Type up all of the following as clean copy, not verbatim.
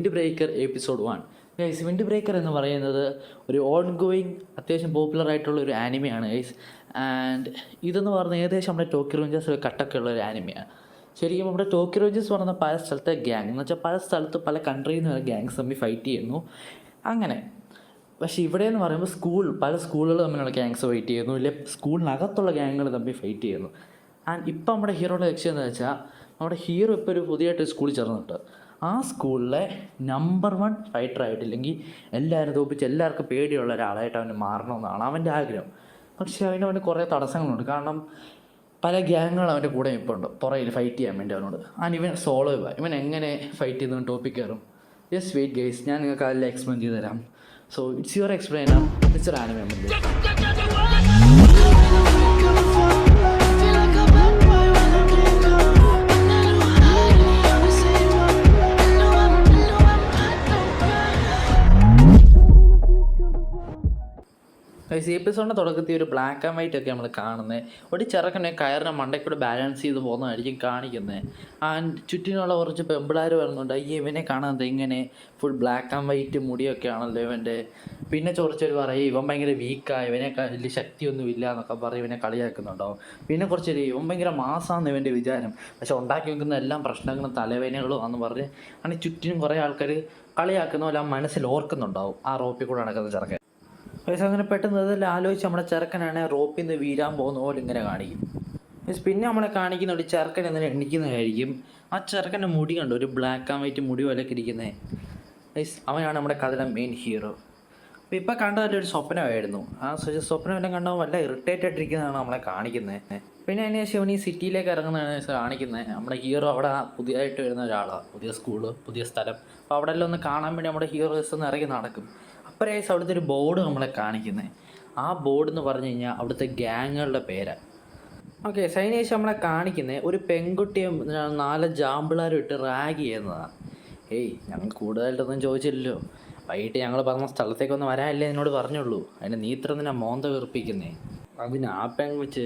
Wind breaker episode 1. Guys, wind breaker എന്ന് പറയുന്നത് ഒരു ഓൺ ഗോയിങ് അത്യാവശ്യം പോപ്പുലർ ആയിട്ടുള്ള ഒരു ആനിമയാണ് ഗൈസ്. ആൻഡ് ഇതെന്ന് പറഞ്ഞാൽ ഏകദേശം നമ്മുടെ ടോക്കിയോ റേഞ്ചേഴ്സ് കട്ടൊക്കെ ഉള്ള ഒരു ആനിമയാണ്. ശരിക്കും നമ്മുടെ ടോക്കിയോ റേഞ്ചേഴ്സ് പറഞ്ഞ പല സ്ഥലത്തെ ഗ്യാങ് എന്ന് വെച്ചാൽ പല സ്ഥലത്ത് പല കൺട്രിയിൽ നിന്ന് വരെ ഗ്യാങ്സ് തമ്മിൽ ഫൈറ്റ് ചെയ്യുന്നു അങ്ങനെ. പക്ഷേ ഇവിടെ എന്ന് പറയുമ്പോൾ പല സ്കൂളുകൾ തമ്മിലുള്ള ഗ്യാങ്സ് ഫൈറ്റ് ചെയ്യുന്നു, ഇല്ല സ്കൂളിനകത്തുള്ള ഗ്യാങ്ങുകൾ തമ്മിൽ ഫൈറ്റ് ചെയ്യുന്നു. ആൻഡ് ഇപ്പം നമ്മുടെ ഹീറോയുടെ ലക്ഷ്യം എന്താ വെച്ചാൽ, നമ്മുടെ ഹീറോ ഇപ്പോൾ ഒരു പുതിയതായിട്ട് സ്കൂളിൽ ചേർന്നിട്ട് ആ സ്കൂളിലെ നമ്പർ 1 ഫൈറ്ററായിട്ടില്ലെങ്കിൽ എല്ലാവരും തോപ്പിച്ച് എല്ലാവർക്കും പേടിയുള്ള ഒരാളായിട്ട് അവന് മാറണമെന്നാണ് അവൻ്റെ ആഗ്രഹം. പക്ഷേ അവന് കുറേ തടസ്സങ്ങളുണ്ട്. കാരണം പല ഗ്യാങ്ങുകൾ അവൻ്റെ കൂടെ ഇപ്പോൾ ഉണ്ട് പുറകിൽ ഫൈറ്റ് ചെയ്യാൻ വേണ്ടി അവനോട്. ആൻഡ് ഇവൻ സോളോ ഇവൻ എങ്ങനെ ഫൈറ്റ് ചെയ്യുന്ന ടോപ്പിക് കയറും. ജസ്റ്റ് വെയിറ്റ് ഗൈസ്, ഞാൻ നിങ്ങൾക്ക് അതെല്ലാം എക്സ്പ്ലെയിൻ ചെയ്ത് തരാം. So it's your explainer mister anime. ഈ എപ്പിസോഡിൻ്റെ തുടക്കത്തിൽ ഒരു ബ്ലാക്ക് ആൻഡ് വൈറ്റ് ഒക്കെ നമ്മൾ കാണുന്നത്. ഒരു ചെറുക്കനെ കയറിനെ മണ്ടയ്ക്കൂടെ ബാലൻസ് ചെയ്ത് പോകുന്നതായിരിക്കും കാണിക്കുന്നത്. ആൻഡ് ചുറ്റിനുള്ള കുറച്ച് പെമ്പിളാർ വരുന്നുണ്ട്. ഇവനെ കാണാൻ ഇങ്ങനെ ഫുൾ ബ്ലാക്ക് ആൻഡ് വൈറ്റ് മുടിയൊക്കെ ആണല്ലോ ഇവൻ്റെ. പിന്നെ കുറച്ചൊരു പറയും ഇവൻ ഭയങ്കര വീക്കാണ്, ഇവനെ വലിയ ശക്തിയൊന്നും ഇല്ല എന്നൊക്കെ പറയും ഇവനെ കളിയാക്കുന്നുണ്ടാവും. പിന്നെ കുറച്ചൊരു ഇവൻ ഭയങ്കര മാസമാണെന്ന് ഇവൻ്റെ വിചാരം. പക്ഷെ ഉണ്ടാക്കി വെക്കുന്ന എല്ലാം പ്രശ്നങ്ങളും തലവേദനകളും ആണെന്ന് പറഞ്ഞ് അങ്ങനെ ചുറ്റിനും കുറേ ആൾക്കാർ കളിയാക്കുന്ന പോലെ ആ മനസ്സിൽ ഓർക്കുന്നുണ്ടാവും ആ റോപ്പിൽ കൂടെ നടക്കുന്ന ചെറുക്കൻ. പക്ഷേ അങ്ങനെ പെട്ടെന്ന് അതെല്ലാം ആലോചിച്ച് നമ്മുടെ ചെറുക്കനാണെങ്കിൽ റോപ്പിൽ നിന്ന് വീഴാൻ പോകുന്ന പോലെ ഇങ്ങനെ കാണിക്കും. പിന്നെ നമ്മളെ കാണിക്കുന്ന ഒരു ചെറുക്കൻ ഇങ്ങനെ എണ്ണിക്കുന്നതായിരിക്കും. ആ ചെറുക്കൻ്റെ മുടി കണ്ടു, ഒരു ബ്ലാക്ക് ആൻഡ് വൈറ്റ് മുടി പോലെയൊക്കെ ഇരിക്കുന്നത്. അവനാണ് നമ്മുടെ കഥയുടെ മെയിൻ ഹീറോ. അപ്പോൾ ഇപ്പോൾ കണ്ടതല്ല ഒരു സ്വപ്നമായിരുന്നു. ആ സ്വപ്നമെല്ലാം കണ്ടാൽ വല്ല ഇറിറ്റേറ്റ് ആയിട്ടിരിക്കുന്നതാണ് നമ്മളെ കാണിക്കുന്നത്. പിന്നെ അതിന് ശേഷം അവൻ ഈ സിറ്റിയിലേക്ക് ഇറങ്ങുന്നതാണ് കാണിക്കുന്നത്. നമ്മുടെ ഹീറോ അവിടെ പുതിയതായിട്ട് വരുന്ന ഒരാളാണ്, പുതിയ സ്കൂള്, പുതിയ സ്ഥലം. അപ്പോൾ അവിടെ എല്ലാം ഒന്ന് കാണാൻ വേണ്ടി നമ്മുടെ ഹീറോസ് ഒന്ന് ഇറങ്ങി നടക്കും. അപ്പോഴേസ് അവിടുത്തെ ഒരു ബോർഡ് നമ്മളെ കാണിക്കുന്നത്. ആ ബോർഡ് എന്ന് പറഞ്ഞു കഴിഞ്ഞാൽ അവിടുത്തെ ഗ്യാങ്ങുകളുടെ പേരാണ്. ഓക്കെ, അതിനുശേഷം നമ്മളെ കാണിക്കുന്നത് ഒരു പെൺകുട്ടിയെ 4 ജാമ്പിളാരും ഇട്ട് റാഗ് ചെയ്യുന്നതാണ്. ഞങ്ങൾ കൂടുതലായിട്ടൊന്നും ചോദിച്ചില്ലല്ലോ, വൈകിട്ട് ഞങ്ങൾ പറഞ്ഞ സ്ഥലത്തേക്കൊന്നും വരാനല്ലേ എന്നോട് പറഞ്ഞുള്ളൂ, അതിന് നീ ഇത്ര നിന്നെ മോന്ത വീർപ്പിക്കുന്നേ. അതിന് ആ പെൺകുച്ച്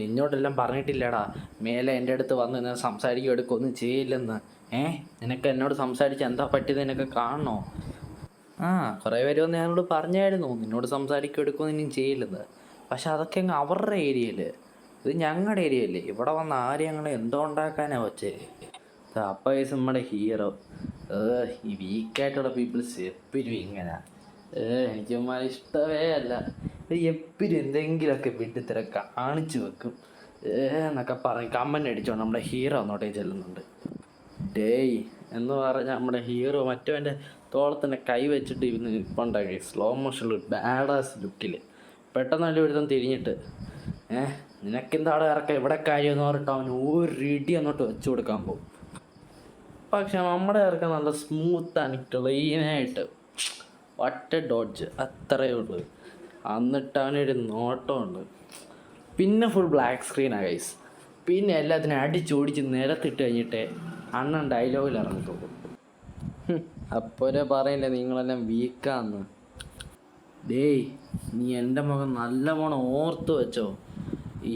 നിന്നോടെല്ലാം പറഞ്ഞിട്ടില്ലടാ, മേലെ എൻ്റെ അടുത്ത് വന്ന് ഞാൻ സംസാരിക്കും എടുക്കൊന്നും ചെയ്യില്ലെന്ന്. നിനക്ക് എന്നോട് സംസാരിച്ച് എന്താ പറ്റിയത് നിനക്ക് കാണണോ? കുറേ പേര് വന്ന് ഞാനോട് പറഞ്ഞായിരുന്നു നിന്നോട് സംസാരിക്കും എടുക്കുമെന്ന് ഇനിയും ചെയ്യില്ലെന്ന്. പക്ഷെ അതൊക്കെ അങ്ങ് അവരുടെ ഏരിയയിൽ, ഇത് ഞങ്ങളുടെ ഏരിയയല്ലേ. ഇവിടെ വന്ന് ആരും ഞങ്ങളെ എന്തോ ഉണ്ടാക്കാനാണ് വച്ചേ. അപ്പോൾ നമ്മുടെ ഹീറോ ഈ വീക്കായിട്ടുള്ള പീപ്പിൾസ് എപ്പോഴും ഇങ്ങനെ എനിക്കന്മാർ ഇഷ്ടമേ അല്ല. എപ്പോഴും എന്തെങ്കിലുമൊക്കെ വിട്ടിത്തര കാണിച്ചു വെക്കും എന്നൊക്കെ പറഞ്ഞ് കമ്മൻ്റ് അടിച്ചോണ്ട് നമ്മുടെ ഹീറോ അങ്ങോട്ടേ ചെല്ലുന്നുണ്ട്. എന്ന് പറഞ്ഞാൽ നമ്മുടെ ഹീറോ മറ്റവൻ്റെ തോളത്തിൻ്റെ കൈ വെച്ചിട്ട് ഇവന്ന് ഇപ്പുണ്ടാക്കി സ്ലോ മോഷനിൽ ബാഡാസ് ലുക്കിൽ പെട്ടെന്ന് നല്ല ഒരുത്തം തിരിഞ്ഞിട്ട് നിനക്കെന്താ അവിടെ ഇറക്കാം ഇവിടെ കാര്യമെന്ന് പറഞ്ഞിട്ട് അവന് ഒരിടി അങ്ങോട്ട് വെച്ചു കൊടുക്കാൻ പോകും. പക്ഷെ നമ്മുടെ ഇറക്കാൻ നല്ല സ്മൂത്ത് ആൻഡ് ക്ലീനായിട്ട് ഒറ്റ ഡോഡ്ജ് അത്രയേ ഉള്ളൂ. എന്നിട്ട് അവനൊരു നോട്ടമുണ്ട്. പിന്നെ ഫുൾ ബ്ലാക്ക് സ്ക്രീനാണ് ഗൈസ്. പിന്നെ എല്ലാത്തിനും അടിച്ചോടിച്ച് നിരത്തിട്ട് കഴിഞ്ഞിട്ട് അണ്ണൻ ഡയലോഗിൽ ഇറങ്ങിട്ടുള്ളൂ. അപ്പോഴേ പറയില്ലേ നിങ്ങളെല്ലാം വീക്കാന്ന്. നീ എൻ്റെ മുഖം നല്ല മോണം ഓർത്ത് വെച്ചോ.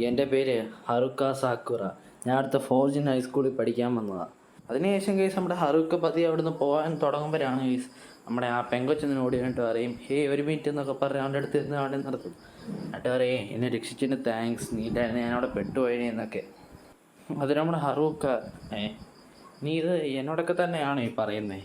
എൻ്റെ പേര് ഹറുക്ക സാക്കുറ, ഞാൻ അടുത്ത ഫോർജിൻ ഹൈസ്കൂളിൽ പഠിക്കാൻ വന്നതാണ്. അതിനുശേഷം കേസ് നമ്മുടെ ഹറുക്ക പതിയെ അവിടെ നിന്ന് പോകാൻ തുടങ്ങുമ്പോഴാണ് കേസ് നമ്മുടെ ആ പെങ്കൊച്ചെന്ന് ഓടി കണ്ടിട്ട് പറയും ഒരു മിനിറ്റ് എന്നൊക്കെ പറഞ്ഞ് അവൻ്റെ അടുത്ത് ഇരുന്ന് അവിടെ നിർത്തും. എന്നിട്ട് പറയേ എന്നെ രക്ഷിച്ചതിന് താങ്ക്സ്, നീട്ടായിരുന്നു ഞാനവിടെ പെട്ടുപോയേ എന്നൊക്കെ. അത് നമ്മുടെ ഹറുക്ക നീ ഇത് എന്നോടൊക്കെ തന്നെയാണ് ഈ പറയുന്നത്.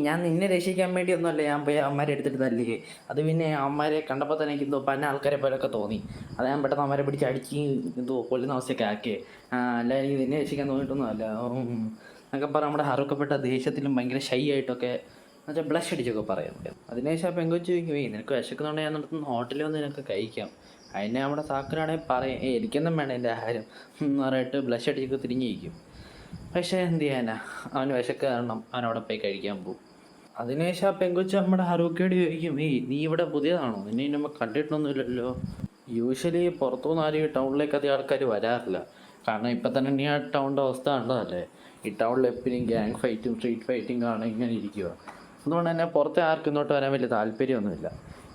ഞാൻ നിന്നെ രക്ഷിക്കാൻ വേണ്ടിയൊന്നുമല്ല ഞാൻ പോയി അമ്മമാരെ എടുത്തിട്ട് തല്ലേ. അത് പിന്നെ അമ്മമാരെ കണ്ടപ്പോൾ തന്നെ എനിക്ക് എന്തോ പല ആൾക്കാരെ പോലൊക്കെ തോന്നി. അത് ഞാൻ പെട്ടെന്ന് അമ്മമാരെ പിടിച്ച് അടിച്ച് എന്തോ കൊല്ലുന്ന അവസ്ഥയൊക്കെ ആക്കിയേ. അല്ല എനിക്ക് നിന്നെ രക്ഷിക്കാൻ തോന്നിയിട്ടൊന്നും അല്ല എന്നൊക്കെ പറഞ്ഞാൽ നമ്മുടെ ഹറുക്കപ്പെട്ട ദേഷ്യത്തിലും ഭയങ്കര ഷൈ ആയിട്ടൊക്കെ എന്നുവെച്ചാൽ ബ്ലഷ് അടിച്ചൊക്കെ പറയുന്നുണ്ട്. അതിനുശേഷം പെങ്കൊച്ച് ചോദിക്കും നിനക്ക് വിശക്കുന്നുണ്ടെങ്കിൽ ഞാൻ നടത്തുന്ന ഹോട്ടലിൽ വന്ന് നിനക്ക് കഴിക്കാം. അതിനെ നമ്മുടെ സാക്കിനാണെങ്കിൽ പറയും എനിക്കൊന്നും വേണം എൻ്റെ ആഹാരം എന്ന് പറഞ്ഞിട്ട് ബ്ലഷ് അടിച്ചൊക്കെ തിരിഞ്ഞിരിക്കും. പക്ഷേ എന്ത് ചെയ്യാനാ, അവന് വിശക്ക് കാരണം അവനവിടെ പോയി കഴിക്കാൻ പോകും. അതിനുശേഷം ആ പെങ്കൊച്ച് നമ്മുടെ ഹറുക്കയോട് ചോദിക്കും നീ ഇവിടെ പുതിയതാണോ, നിന്നെ നമ്മൾ കണ്ടിട്ടൊന്നുമില്ലല്ലോ. യൂഷ്വലി പുറത്തുനിന്ന് ആരും ഈ ടൗണിലേക്ക് അധികം ആൾക്കാർ വരാറില്ല. കാരണം ഇപ്പം തന്നെ നീ ആ ടൗണിൻ്റെ അവസ്ഥ കണ്ടതല്ലേ. ഈ ടൗണിൽ എപ്പോഴും ഗ്യാങ് ഫൈറ്റും സ്ട്രീറ്റ് ഫൈറ്റും കാണാൻ ഇങ്ങനെ ഇരിക്കുക. അതുകൊണ്ട് തന്നെ പുറത്തെ ആർക്കും ഇങ്ങോട്ട് വരാൻ വലിയ താല്പര്യമൊന്നുമില്ല.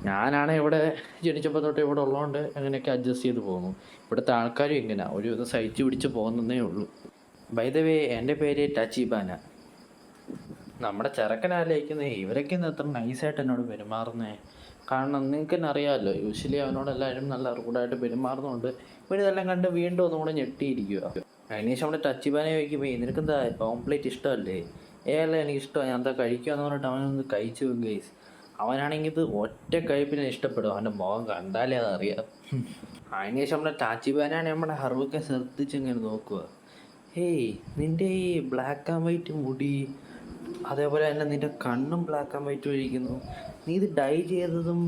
ഞാനാണ് ഇവിടെ ജനിച്ചപ്പോൾ തൊട്ട് ഇവിടെ ഉള്ളതുകൊണ്ട് അങ്ങനെയൊക്കെ അഡ്ജസ്റ്റ് ചെയ്ത് പോകുന്നു. ഇവിടുത്തെ ആൾക്കാരും ഇങ്ങനെ ഒരു വിധം സഹിച്ച് പിടിച്ച് പോകുന്നതേ ഉള്ളൂ. ബൈ ദ വേ എൻ്റെ പേര് ടച്ചിബാന. നമ്മുടെ ചെറുക്കനാലോചിക്കുന്നത് ഇവരൊക്കെ ഇന്ന് എത്ര നൈസായിട്ട് എന്നോട് പെരുമാറുന്നേ. കാരണം നിങ്ങൾക്ക് തന്നെ അറിയാമല്ലോ, യൂഷ്വലി അവനോട് എല്ലാവരും നല്ല റൂഡായിട്ട് പെരുമാറുന്നുണ്ട്. ഇവരിതെല്ലാം കണ്ട് വീണ്ടും ഒന്നും കൂടെ ഞെട്ടിയിരിക്കുക. അതിനുശേഷം നമ്മുടെ ടച്ചിബാനെ ചോദിക്കുമ്പോൾ നിനക്കെന്താ ഓംപ്ലേറ്റ് ഇഷ്ടമല്ലേ? അല്ല എനിക്ക് ഇഷ്ടമാണ്, ഞാൻ എന്താ കഴിക്കുക എന്ന് പറഞ്ഞിട്ട് അവനൊന്ന് കഴിച്ചു ഗൈസ്. അവനാണെങ്കിൽ ഇത് ഒറ്റ കഴിപ്പിനെ ഇഷ്ടപ്പെടും, അവൻ്റെ മുഖം കണ്ടാലേ അതറിയാം. അതിനുശേഷം നമ്മുടെ ടച്ചിബാനാണ് നമ്മുടെ ഹർവൊക്കെ ശ്രദ്ധിച്ചിങ്ങനെ നോക്കുക. ഹേയ്, നിൻ്റെ ഈ ബ്ലാക്ക് ആൻഡ് വൈറ്റ് മുടി, അതേപോലെ തന്നെ നിൻ്റെ കണ്ണും ബ്ലാക്ക് ആൻഡ് വൈറ്റ് ഇരിക്കുന്നു. നീ ഇത് ഡൈ ചെയ്തതും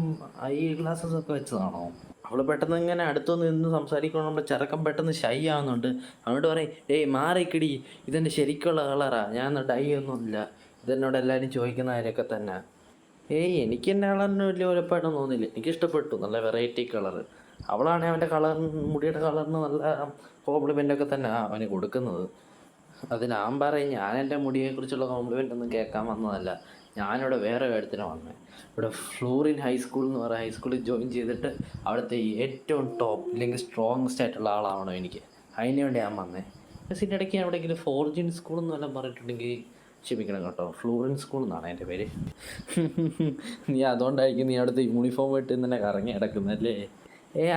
ഐ ഗ്ലാസസ് ഒക്കെ വെച്ചതാണോ? അവൾ പെട്ടെന്ന് ഇങ്ങനെ അടുത്തൊന്ന് നിന്ന് സംസാരിക്കുമ്പോൾ നമ്മുടെ ചെറുക്കൻ പെട്ടെന്ന് ഷൈ ആവുന്നുണ്ട്. അവനോട് പറയും, ഏയ് മാറിക്കിടി, ഇതെൻ്റെ ശരിക്കുള്ള കളറാ, ഞാൻ ഡൈ ഒന്നുമില്ല. ഇതെന്നോട് എല്ലാവരും ചോദിക്കുന്ന കാര്യമൊക്കെ തന്നെ. ഏയ് എനിക്ക് എൻ്റെ കളറിന് വലിയ ഉറപ്പായിട്ടൊന്നും തോന്നില്ല, എനിക്കിഷ്ടപ്പെട്ടു, നല്ല വെറൈറ്റി കളറ്. അവളാണെങ്കിൽ അവൻ്റെ മുടിയുടെ കളറിന് നല്ല കോംപ്ലിമെൻ്റൊക്കെ തന്നെ അവന് കൊടുക്കുന്നത്. അത് ഞാൻ പറയും, ഞാൻ എൻ്റെ മുടിയെക്കുറിച്ചുള്ള കോംപ്ലിമെൻ്റ് ഒന്നും കേൾക്കാൻ വന്നതല്ല, ഞാനിവിടെ വേറെ കാര്യത്തിന് വന്നത്. ഇവിടെ ഫ്ലൂറിൻ ഹൈസ്കൂൾ എന്ന് പറയുന്ന ഹൈസ്കൂളിൽ ജോയിൻ ചെയ്തിട്ട് അവിടുത്തെ ഏറ്റവും ടോപ്പ് ഇല്ലെങ്കിൽ സ്ട്രോങ്സ്റ്റ് ആയിട്ടുള്ള ആളാവണം എനിക്ക്. അതിന് വേണ്ടി ഞാൻ വന്നത്. പക്ഷേ ഇതിൻ്റെ ഇടയ്ക്ക് എവിടെയെങ്കിലും ഫോർജിൻ സ്കൂൾ എന്നെല്ലാം പറഞ്ഞിട്ടുണ്ടെങ്കിൽ ക്ഷമിക്കണം കേട്ടോ, ഫ്ലൂറിൻ സ്കൂൾ എന്നാണ് എൻ്റെ പേര്. നീ അതുകൊണ്ടായിരിക്കും നീ അവിടുത്തെ യൂണിഫോം ഇട്ട് തന്നെ കറങ്ങി കിടക്കുന്നല്ലേ?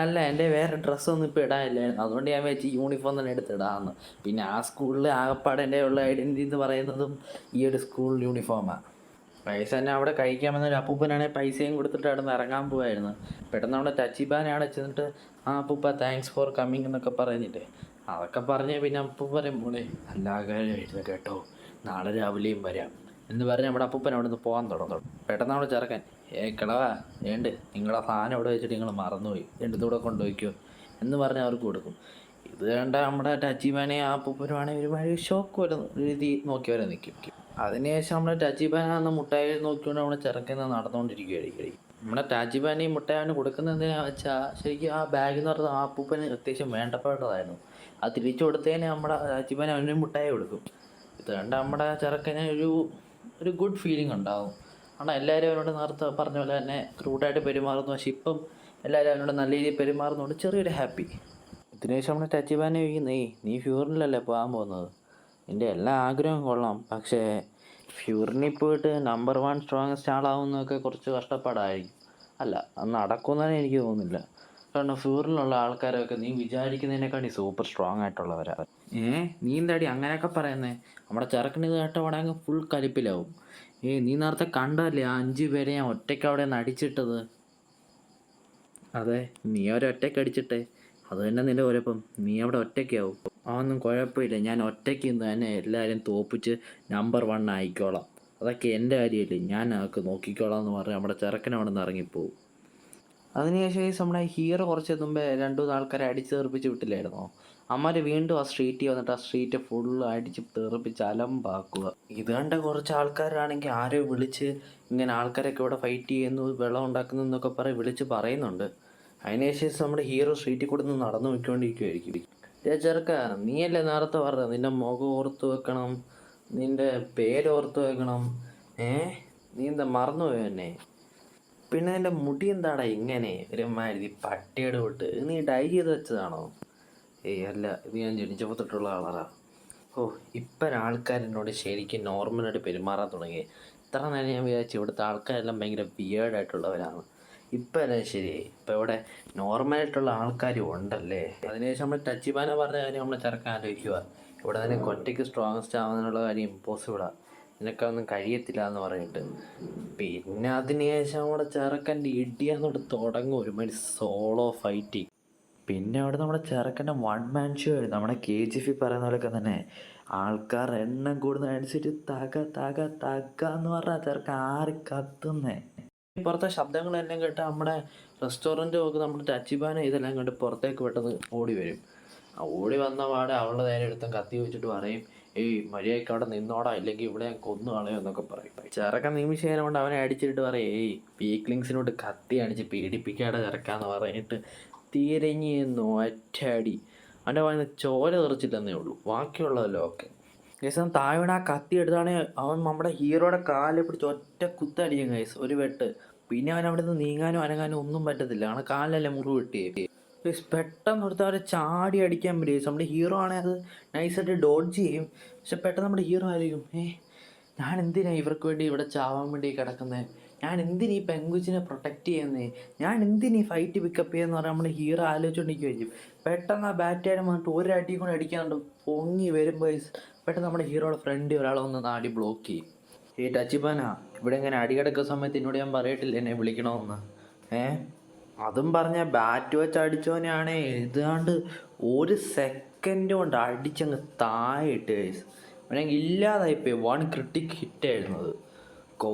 അല്ല, എൻ്റെ വേറെ ഡ്രസ്സൊന്നും ഇപ്പോൾ ഇടാനില്ലായിരുന്നു, അതുകൊണ്ട് ഞാൻ വെച്ച് യൂണിഫോം തന്നെ എടുത്തിടാമെന്ന്. പിന്നെ ആ സ്കൂളിൽ ആകപ്പാടെ എൻ്റെ ഉള്ള ഐഡൻറ്റിറ്റി എന്ന് പറയുന്നതും ഈ ഒരു സ്കൂൾ യൂണിഫോമാണ്. പൈസ തന്നെ അവിടെ കഴിക്കാമെന്നൊരു അപ്പൂപ്പനാണെങ്കിൽ പൈസയും കൊടുത്തിട്ട് അവിടെ നിന്ന് ഇറങ്ങാൻ പോവായിരുന്നു. പെട്ടെന്ന് നമ്മുടെ ടച്ചിബാനെ അവിടെ ചെന്നിട്ട്, ആ അപ്പൂപ്പ താങ്ക്സ് ഫോർ കമ്മിങ് എന്നൊക്കെ പറയുന്നില്ലേ, അതൊക്കെ പറഞ്ഞ് പിന്നെ അപ്പൂപ്പ പറയും, മോളെ എല്ലാ കാര്യമായിരുന്നു കേട്ടോ, നാളെ രാവിലെയും വരാം എന്ന് പറഞ്ഞ് നമ്മുടെ അപ്പൂപ്പൻ അവിടെ നിന്ന് പോകാൻ തുടങ്ങും. പെട്ടെന്ന് അവിടെ ചെറുക്കൻ, കിളവാ വേണ്ട, നിങ്ങളെ സാധനം ഇവിടെ വെച്ചിട്ട് നിങ്ങൾ മറന്നുപോയി, എടുത്തുകൂടെ കൊണ്ടുപോയിക്കോ എന്ന് പറഞ്ഞ് അവർക്ക് കൊടുക്കും. ഇത് കണ്ട നമ്മുടെ ടച്ചിബാനെ ആ അപ്പൂപ്പനുമാണെങ്കിൽ ഒരുമാതിരി ഷോക്ക് പോലെ എഴുതി നോക്കിയവരെ നിൽക്കും. അതിനുശേഷം നമ്മുടെ ടച്ചിബാന മുട്ടായി നോക്കിക്കൊണ്ട് നമ്മുടെ ചെറുക്കൻ നടന്നുകൊണ്ടിരിക്കുകയായിരിക്കും. നമ്മുടെ ടച്ചിബാന ഈ മുട്ടായി കൊടുക്കുന്നത് എന്തിനാണെന്ന് വെച്ചാൽ, ശരിക്കും ആ ബാഗ് എന്ന് പറഞ്ഞാൽ ആ അപ്പൂപ്പന് അത്യാവശ്യം വേണ്ടപ്പെട്ടതായിരുന്നു. അത് തിരിച്ചു കൊടുത്തതിന് നമ്മുടെ ടച്ചിബാന അവന് മുട്ടായി കൊടുക്കും. ഇത് കണ്ട് നമ്മുടെ ചെറുക്കന് ഒരു ഗുഡ് ഫീലിംഗ് ഉണ്ടാകും. കാരണം എല്ലാവരും അവനോട് നേരത്തെ പറഞ്ഞ പോലെ തന്നെ ക്രൂഡായിട്ട് പെരുമാറുന്നു, പക്ഷെ ഇപ്പം എല്ലാവരും അവനോട് നല്ല രീതിയിൽ പെരുമാറുന്നതുകൊണ്ട് ചെറിയൊരു ഹാപ്പി. ഇതിനുശേഷം നമ്മുടെ ടച്ചിബാനെ ചോദിക്കുന്നേ, നീ ഫ്യൂറിനിലല്ലേ പോകാൻ പോകുന്നത്? എൻ്റെ എല്ലാ ആഗ്രഹവും കൊള്ളാം, പക്ഷേ ഫ്യൂറിനിൽ പോയിട്ട് നമ്പർ 1 സ്ട്രോങ്ങസ്റ്റ് ആളാവുന്നതൊക്കെ കുറച്ച് കഷ്ടപ്പാടായിരിക്കും. അല്ല, അത് നടക്കുമെന്ന് എനിക്ക് തോന്നുന്നില്ല. കാരണം ഫ്യൂറിലുള്ള ആൾക്കാരൊക്കെ നീ വിചാരിക്കുന്നതിനേക്കാളും സൂപ്പർ സ്ട്രോങ് ആയിട്ടുള്ളവരാ. നീ എന്താടി അങ്ങനെയൊക്കെ പറയുന്നേ? നമ്മുടെ ചെറുക്കന് ഇത് കേട്ടപാടങ്ങ് ഫുൾ കലിപ്പിലാവും. നീ നേരത്തെ കണ്ടല്ലേ ആ 5 പേരെ ഞാൻ ഒറ്റയ്ക്ക് അവിടെ നിന്ന് അടിച്ചിട്ടത്? അതെ, നീ ഒറ്റയ്ക്ക് അടിച്ചിട്ടേ, അത് തന്നെ നിൻ്റെ കുഴപ്പം, നീ അവിടെ ഒറ്റയ്ക്കാവും. അതൊന്നും കുഴപ്പമില്ല, ഞാൻ ഒറ്റയ്ക്ക് നിന്ന് തന്നെ എല്ലാവരും തോപ്പിച്ച് നമ്പർ 1 ആയിക്കോളാം, അതൊക്കെ എൻ്റെ കാര്യമില്ലേ, ഞാൻ അതൊക്കെ നോക്കിക്കോളാം എന്ന് പറഞ്ഞ് നമ്മുടെ ചെറുക്കൻ അവിടെ നിന്ന് ഇറങ്ങിപ്പോവും. അതിനുശേഷം നമ്മുടെ ഹീറോ കുറച്ച് മുമ്പേ 2-3 ആൾക്കാരെ അടിച്ച് തെറിപ്പിച്ച് വിട്ടില്ലായിരുന്നോ? അമ്മമാർ വീണ്ടും ആ സ്ട്രീറ്റിൽ വന്നിട്ട് ആ സ്ട്രീറ്റ് ഫുള്ള് അടിച്ച് തെറിപ്പിച്ച് അലമ്പാക്കുക. ഇത് കണ്ട കുറച്ച് ആൾക്കാരാണെങ്കിൽ ആരോ വിളിച്ച് ഇങ്ങനെ ആൾക്കാരൊക്കെ ഇവിടെ ഫൈറ്റ് ചെയ്യുന്നു, വെള്ളം ഉണ്ടാക്കുന്നു എന്നൊക്കെ വിളിച്ച് പറയുന്നുണ്ട്. അതിനുശേഷം നമ്മുടെ ഹീറോ സ്ട്രീറ്റിൽ കൂടെ നിന്ന് നടന്നു പോയിക്കൊണ്ടിരിക്കുമായിരിക്കും. ചെറുക്ക, നീയല്ലേ നേരത്തെ പറഞ്ഞത് നിൻ്റെ മുഖം ഓർത്ത് വെക്കണം, നിൻ്റെ പേരോർത്ത് വെക്കണം, നീ എന്താ മറന്നുപോയോ എന്നെ? പിന്നെ നിൻ്റെ മുടി എന്താടാ ഇങ്ങനെ ഒരുമാതിരി പട്ടിയുടെ തൊട്ട്, നീ ഡൈ ചെയ്ത് വെച്ചതാണോ? അല്ല, ഇത് ഞാൻ ജനിച്ചപ്പോൾ തൊട്ടുള്ള കളറാണ്. ഇപ്പം ആൾക്കാരെന്നോട് ശരിക്കും നോർമലായിട്ട് പെരുമാറാൻ തുടങ്ങി. ഇത്ര നേരം ഞാൻ വിചാരിച്ചു ഇവിടുത്തെ ആൾക്കാരെല്ലാം ഭയങ്കര വിയേർഡായിട്ടുള്ളവരാണ്. ഇപ്പം അല്ലേ ശരിയായി, ഇപ്പം ഇവിടെ നോർമലായിട്ടുള്ള ആൾക്കാരും ഉണ്ടല്ലേ. അതിനുശേഷം നമ്മൾ ടച്ചിബാന പറഞ്ഞ കാര്യം നമ്മൾ ചെറുക്കാൻ ആലോചിക്കുക. ഇവിടെ തന്നെ ഒറ്റയ്ക്ക് സ്ട്രോങ്ങസ്റ്റ് ആവാനുള്ള കാര്യം ഇമ്പോസിബിളാണ്, നിനക്കൊന്നും കഴിയത്തില്ല എന്ന് പറഞ്ഞിട്ട്. പിന്നെ അതിനുശേഷം നമ്മുടെ ചെറുക്കൻ്റെ ഇടിയാന്നോട്ട് തുടങ്ങും ഒരുമാതിരി സോളോ ഫൈറ്റിങ്. പിന്നെ അവിടെ നമ്മുടെ ചെറുക്കൻ്റെ 1 മാൻ ഷോ ആയിരുന്നു. നമ്മുടെ KGF പറയുന്ന പോലെയൊക്കെ തന്നെ ആൾക്കാർ എണ്ണം കൂടുന്നതനുസരിച്ച് തക തക തക എന്ന് പറഞ്ഞാൽ ചെറുക്കൻ ആറി കത്തുന്നേ. പുറത്തെ ശബ്ദങ്ങളെല്ലാം കേട്ട് നമ്മുടെ റെസ്റ്റോറൻറ്റ് നോക്കി നമ്മുടെ ടച്ചിബാന ഇതെല്ലാം കണ്ട് പുറത്തേക്ക് പെട്ടെന്ന് ഓടി വരും. ഓടി വന്ന പാടെ അവളുടെ നേരെ എടുത്തും കത്തി വെച്ചിട്ട് പറയും, മര്യാദയ്ക്ക് അവിടെ നിന്നോടാ, ഇല്ലെങ്കിൽ ഇവിടെ ഞാൻ കൊന്നു കളയോ എന്നൊക്കെ പറയും. ചെറുക്കൻ നിമിഷം കൊണ്ട് അവനെ അടിച്ചിട്ട് പറയും, വീക്ക്ലിങ്സിനോട് കത്തി അടിച്ച് പീഡിപ്പിക്കാതെ ചെറുക്കാന്ന് പറഞ്ഞിട്ട് തിരിഞ്ഞ് ഒറ്റയടി. അവൻ്റെ വായിന്ന് ചോര തെറിച്ചില്ലെന്നേ ഉള്ളൂ, ബാക്കിയുള്ളതല്ലോ ഓക്കെ. ഗൈസ്, താഴെ ആ കത്തി എടുത്താണെങ്കിൽ അവൻ നമ്മുടെ ഹീറോയുടെ കാലിൽ പിടിച്ച് ഒറ്റ കുത്തടിക്കും ഗൈസ്, ഒരു വെട്ട്. പിന്നെ അവൻ അവിടെ നിന്ന് നീങ്ങാനും അനങ്ങാനും ഒന്നും പറ്റത്തില്ല, അവനെ കാലിലല്ലേ മുറിവ് കിട്ടിയേ. ഗൈസ്, പെട്ടെന്ന് എടുത്ത് അവരെ ചാടി അടിക്കാൻ പറ്റും. നമ്മുടെ ഹീറോ ആണെങ്കിൽ അത് നൈസായിട്ട് ഡോഡ്ജ് ചെയ്യും. പക്ഷെ പെട്ടെന്ന് നമ്മുടെ ഹീറോ ആയിരിക്കും, ഞാൻ എന്തിനാ ഇവർക്ക് വേണ്ടി ഇവിടെ ചാവാൻ വേണ്ടി കിടക്കുന്നത്? ഞാൻ എന്തിനാ ഈ പെങ്കുച്ചിനെ പ്രൊട്ടക്റ്റ് ചെയ്യുന്നത്? ഞാൻ എന്തിനാ ഈ ഫൈറ്റ് പിക്കപ്പ് ചെയ്യുന്ന പറഞ്ഞാൽ നമ്മൾ ഹീറോ ആലോചിച്ചുകൊണ്ടിരിക്കുകയായിരിക്കും. പെട്ടെന്ന് ആ ബാറ്റായിട്ട് വന്നിട്ട് ഒരു അടി കൂടെ അടിക്കാണ്ട് പൊങ്ങി വരുമ്പോൾ പെട്ടെന്ന് നമ്മുടെ ഹീറോയുടെ ഫ്രണ്ട് ഒരാളെ വന്ന് നാടി ബ്ലോക്ക് ചെയ്യും. ടച്ചിപ്പാനാ, ഇവിടെ ഇങ്ങനെ അടി കിടക്കുന്ന സമയത്ത് എന്നോട് ഞാൻ പറയട്ടില്ല എന്നെ വിളിക്കണമെന്ന്. ഏ അതും പറഞ്ഞ ബാറ്റ് വെച്ച് അടിച്ചവനാണേ ഏതാണ്ട് ഒരു സെക്കൻഡ് കൊണ്ട് അടിച്ചങ്ങ് താഴെയിട്ട് ഗൈസ്. അവനെങ്കിൽ ഇല്ലാതായിപ്പോയി. 1 ക്രിട്ടിക് ഹിറ്റായിരുന്നത്. കോ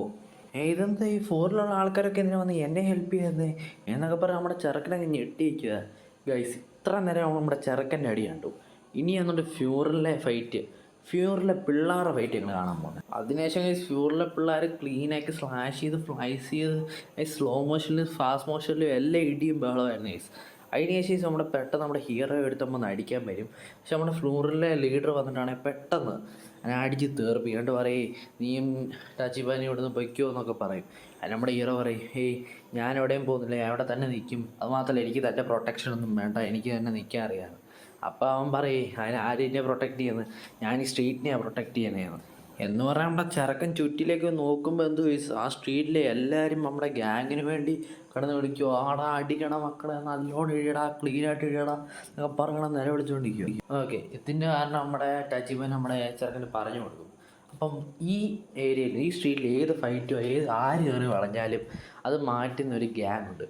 ഇതെന്താ ഈ ഫോറിലുള്ള ആൾക്കാരൊക്കെ എന്തിനാ വന്ന് എന്നെ ഹെൽപ്പ് ചെയ്യുന്നത് എന്നൊക്കെ പറഞ്ഞാൽ നമ്മുടെ ചെറുക്കനങ്ങ് ഞെട്ടിയിരിക്കുക ഗൈസ്. ഇത്ര നേരം നമ്മുടെ ചെറുക്കൻ്റെ അടി കണ്ടു. ഇനി എന്നിട്ട് ഫ്യൂറിലെ ഫൈറ്റ്, ഫ്യൂറിലെ പിള്ളേരുടെ ഫൈറ്റ് ഞങ്ങൾ കാണാൻ പോകുന്നത്. അതിനുശേഷം ഈ ഫ്യൂറിലെ പിള്ളേർ ക്ലീനാക്കി സ്ലാഷ് ചെയ്ത് ഫ്ലൈസ് ചെയ്ത് സ്ലോ മോഷനിലും ഫാസ്റ്റ് മോഷനിലും എല്ലാം ഇടിയും ബഹളമായിരുന്നു ഗൈസ്. അതിനുശേഷം നമ്മുടെ ഹീറോ എടുത്തുമ്പോൾ ഒന്ന് അടിക്കാൻ വരും. പക്ഷെ നമ്മുടെ ഫ്ലോറിലെ ലീഡർ വന്നിട്ടാണെങ്കിൽ പെട്ടെന്ന് അതിനെ അടിച്ച് തീർപ്പിക്കാണ്ട് പറയും നീയും ടച്ചിപ്പാനി ഇവിടുന്ന് പൊയ്ക്കോ എന്നൊക്കെ പറയും. അത് നമ്മുടെ ഹീറോ പറയും ഞാൻ എവിടെയും പോകുന്നില്ല, ഞാൻ അവിടെ തന്നെ നിൽക്കും. അതുമാത്രമല്ല എനിക്ക് തൻ്റെ പ്രൊട്ടക്ഷനൊന്നും വേണ്ട, എനിക്ക് തന്നെ നിൽക്കാൻ അറിയാം. അപ്പോൾ അവൻ പറയും അതിന് ആരെന്നെ പ്രൊട്ടക്റ്റ് ചെയ്യുന്നത്, ഞാൻ ഈ സ്ട്രീറ്റിനെയാണ് പ്രൊട്ടക്റ്റ് ചെയ്യുന്നതെന്ന് എന്ന് പറയാൻ നമ്മുടെ ചെറുക്കൻ ചുറ്റിലേക്ക് നോക്കുമ്പോൾ എന്ത് ആ സ്ട്രീറ്റിലെ എല്ലാവരും നമ്മുടെ ഗ്യാങ്ങിന് വേണ്ടി കിടന്ന് വിളിക്കുമോ ആടാ അടിക്കണം മക്കളെ നല്ലോണം ഇഴടാ ക്ലീനായിട്ട് ഇഴടാ എന്നൊക്കെ പറയണം നിലവിളിച്ചുകൊണ്ടിരിക്കും. ഓക്കെ, ഇതിൻ്റെ കാരണം നമ്മുടെ ടച്ചിപ്പൻ നമ്മുടെ ചെറുക്കന് പറഞ്ഞു കൊടുക്കും. അപ്പം ഈ ഏരിയയിൽ ഈ സ്ട്രീറ്റിൽ ഏത് ഫൈറ്റോ ആര് കയറി വളഞ്ഞാലും അത് മാറ്റുന്ന ഒരു ഗ്യാങ് ഉണ്ട്.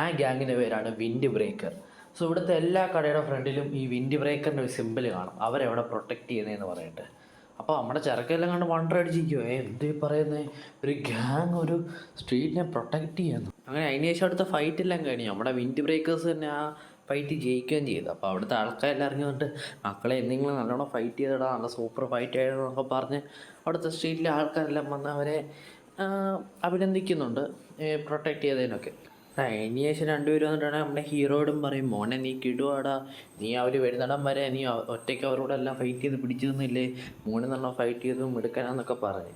ആ ഗ്യാങ്ങിൻ്റെ പേരാണ് വിൻഡ് ബ്രേക്കർ. സോ ഇവിടുത്തെ എല്ലാ കടയുടെ ഫ്രണ്ടിലും ഈ വിൻഡ് ബ്രേക്കറിൻ്റെ ഒരു സിമ്പിൾ കാണും, അവരെവിടെ പ്രൊട്ടക്റ്റ് ചെയ്യുന്നതെന്ന് പറഞ്ഞിട്ട്. അപ്പോൾ നമ്മുടെ ചെറുക്കെല്ലാം കണ്ട് വണ്ടർ അടിച്ചിരിക്കുമോ എന്ത് പറയുന്നത്, ഒരു ഗ്യാങ് ഒരു സ്ട്രീറ്റിനെ പ്രൊട്ടക്റ്റ് ചെയ്യുന്നു. അങ്ങനെ അതിന് ശേഷം അടുത്ത ഫൈറ്റെല്ലാം കഴിഞ്ഞു. നമ്മുടെ വിൻഡ് ബ്രേക്കേഴ്സ് തന്നെ ആ ഫൈറ്റ് ജയിക്കുകയും ചെയ്തു. അപ്പോൾ അവിടുത്തെ ആൾക്കാരെല്ലാം ഇറങ്ങി വന്നിട്ട് മക്കളെ എന്തെങ്കിലും നല്ലോണം ഫൈറ്റ് ചെയ്തിടാ, നല്ല സൂപ്പർ ഫൈറ്റ് ആയതെന്നൊക്കെ പറഞ്ഞ് അവിടുത്തെ സ്ട്രീറ്റിലെ ആൾക്കാരെല്ലാം വന്ന് അവരെ അഭിനന്ദിക്കുന്നുണ്ട് പ്രൊട്ടക്റ്റ് ചെയ്തതിനൊക്കെ. അതിന് ശേഷം രണ്ടുപേരും വന്നിട്ടാണെങ്കിൽ നമ്മുടെ ഹീറോയോടും പറയും മോനെ നീ കിടുവാടാ, നീ അവർ വരുന്നിടം വരെ നീ ഒറ്റയ്ക്ക് അവരോടെല്ലാം ഫൈറ്റ് ചെയ്ത് പിടിച്ചു നിന്നില്ലേ, മോനെ നല്ല ഫൈറ്റ് ചെയ്തും എടുക്കാനാന്നൊക്കെ പറഞ്ഞ്.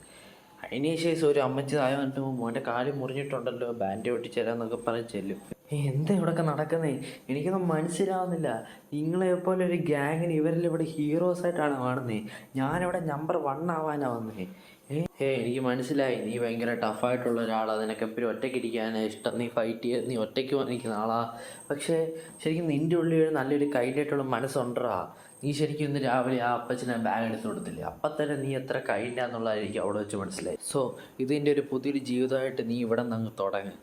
അതിന് ശേഷം ഒരു അമ്മച്ചി താഴെ വന്നിട്ട് മോൻ്റെ കാല് മുറിഞ്ഞിട്ടുണ്ടല്ലോ ബാൻഡ് ഒട്ടിച്ചേരാന്നൊക്കെ പറഞ്ഞ് ചെല്ലും. എന്താ ഇവിടെയൊക്കെ നടക്കുന്നേ, എനിക്കൊന്നും മനസ്സിലാവുന്നില്ല. നിങ്ങളെപ്പോലെ ഒരു ഗ്യാങ്ങിന് ഇവരിലിവിടെ ഹീറോസായിട്ടാണ് കാണുന്നത്, ഞാനിവിടെ നമ്പർ 1 ആവാനാണ് വന്നേ. എനിക്ക് മനസ്സിലായി നീ ഭയങ്കര ടഫായിട്ടുള്ള ഒരാളാണ്, നിനക്ക് എപ്പോഴും ഒറ്റയ്ക്ക് ഇരിക്കാനാണ് ഇഷ്ടം, നീ ഫൈറ്റ് ചെയ്ത് നീ ഒറ്റയ്ക്ക് നിൽക്കുന്ന ആളാണ്. പക്ഷേ ശരിക്കും നിൻ്റെ ഉള്ളിൽ ഒരു നല്ലൊരു കൈൻഡായിട്ടുള്ള മനസ്സുണ്ടാ. നീ ശരിക്കും ഇന്ന് രാവിലെ ആ അപ്പച്ചനെ ബാഗ് എടുത്ത് കൊടുത്തില്ലേ, അപ്പം തന്നെ നീ എത്ര കൈൻഡാന്നുള്ളതായിരിക്കും അവിടെ വെച്ച് മനസ്സിലായി. സോ ഇതിൻ്റെ ഒരു പുതിയൊരു ജീവിതമായിട്ട് നീ ഇവിടെ നിന്ന് അങ്ങ് തുടങ്ങി.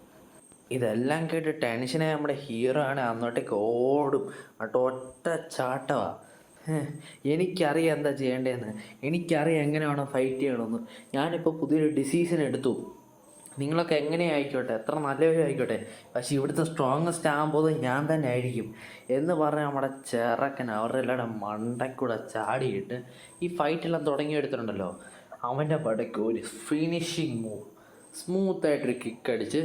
ഇതെല്ലാം കേട്ട് ടെൻഷനായി നമ്മുടെ ഹീറോ ആണ് അങ്ങോട്ടേക്ക് ഓടും. എന്നിട്ട് ഒറ്റ ചാട്ടമാണ്. എനിക്കറിയാം എന്താ ചെയ്യേണ്ടതെന്ന്, എനിക്കറിയാം എങ്ങനെ വേണം ഫൈറ്റ് ചെയ്യണമെന്ന്. ഞാനിപ്പോൾ പുതിയൊരു ഡിസിഷൻ എടുത്തു. നിങ്ങളൊക്കെ എങ്ങനെ ആയിക്കോട്ടെ, എത്ര നല്ലവരായിക്കോട്ടെ, പക്ഷേ ഇവിടുത്തെ സ്ട്രോങ്ങസ്റ്റ് ആകുമ്പോൾ ഞാൻ തന്നെ ആയിരിക്കും എന്ന് പറഞ്ഞ് നമ്മുടെ ചെറുക്കൻ അവരുടെ എല്ലാവരുടെ മണ്ടയ്ക്കൂടെ ചാടിയിട്ട് ഈ ഫൈറ്റെല്ലാം തുടങ്ങിയെടുത്തിട്ടുണ്ടല്ലോ അവൻ്റെ പടയ്ക്ക് ഒരു ഫിനിഷിങ് മൂവ് സ്മൂത്തായിട്ടൊരു കിക്കടിച്ച്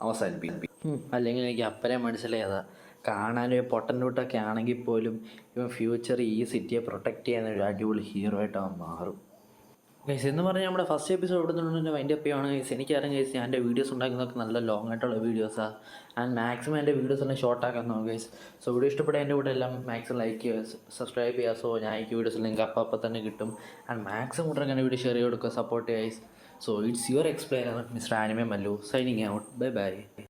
അവസാനിപ്പിക്കും. അല്ലെങ്കിൽ എനിക്ക് അപ്പനെ മനസ്സിലായതാ, കാണാനൊരു പൊട്ടൻറ്റൂട്ടൊക്കെ ആണെങ്കിൽ പോലും ഇവൻ ഫ്യൂച്ചർ ഈ സിറ്റിയെ പ്രൊട്ടക്റ്റ് ചെയ്യുന്ന ഒരു അടിപൊളി ഹീറോ ആയിട്ട് അവൻ മാറും. ഗൈസ് എന്ന് പറഞ്ഞാൽ നമ്മുടെ ഫസ്റ്റ് എപ്പിസോഡ് എടുത്തിട്ടുണ്ട് വൈൻഡ് അപ്പ് ചെയ്യുകയാണ് ഗൈസ്. എനിക്കറിയാം ഗൈസ് ഞാൻ എൻ്റെ വീഡിയോസ് ഉണ്ടാക്കുന്നതൊക്കെ നല്ല ലോങ് ആയിട്ടുള്ള വീഡിയോസാണ്. ആൻഡ് മാക്സിമം എൻ്റെ വീഡിയോസ് എല്ലാം ഷോർട്ട് ആക്കാൻ നോക്കും ഗൈസ്. സോ വീഡിയോ ഇഷ്ടപ്പെട്ട എൻ്റെ കൂടെ എല്ലാം മാക്സിമം ലൈക്ക് ചെയ്യുക, സബ്സ്ക്രൈബ് ചെയ്യുക. സോ ഞാൻ എനിക്ക് വീഡിയോസ് ലിങ്ക് അപ്പം തന്നെ കിട്ടും. ആൻഡ് മാക്സിമം കൂടെ അങ്ങനെ വീഡിയോ ഷെയർ ചെയ്ത് കൊടുക്കുക, സപ്പോർട്ട് ചെയ്യുക guys. So it's your explainer mister anime Mallu signing out. Bye bye.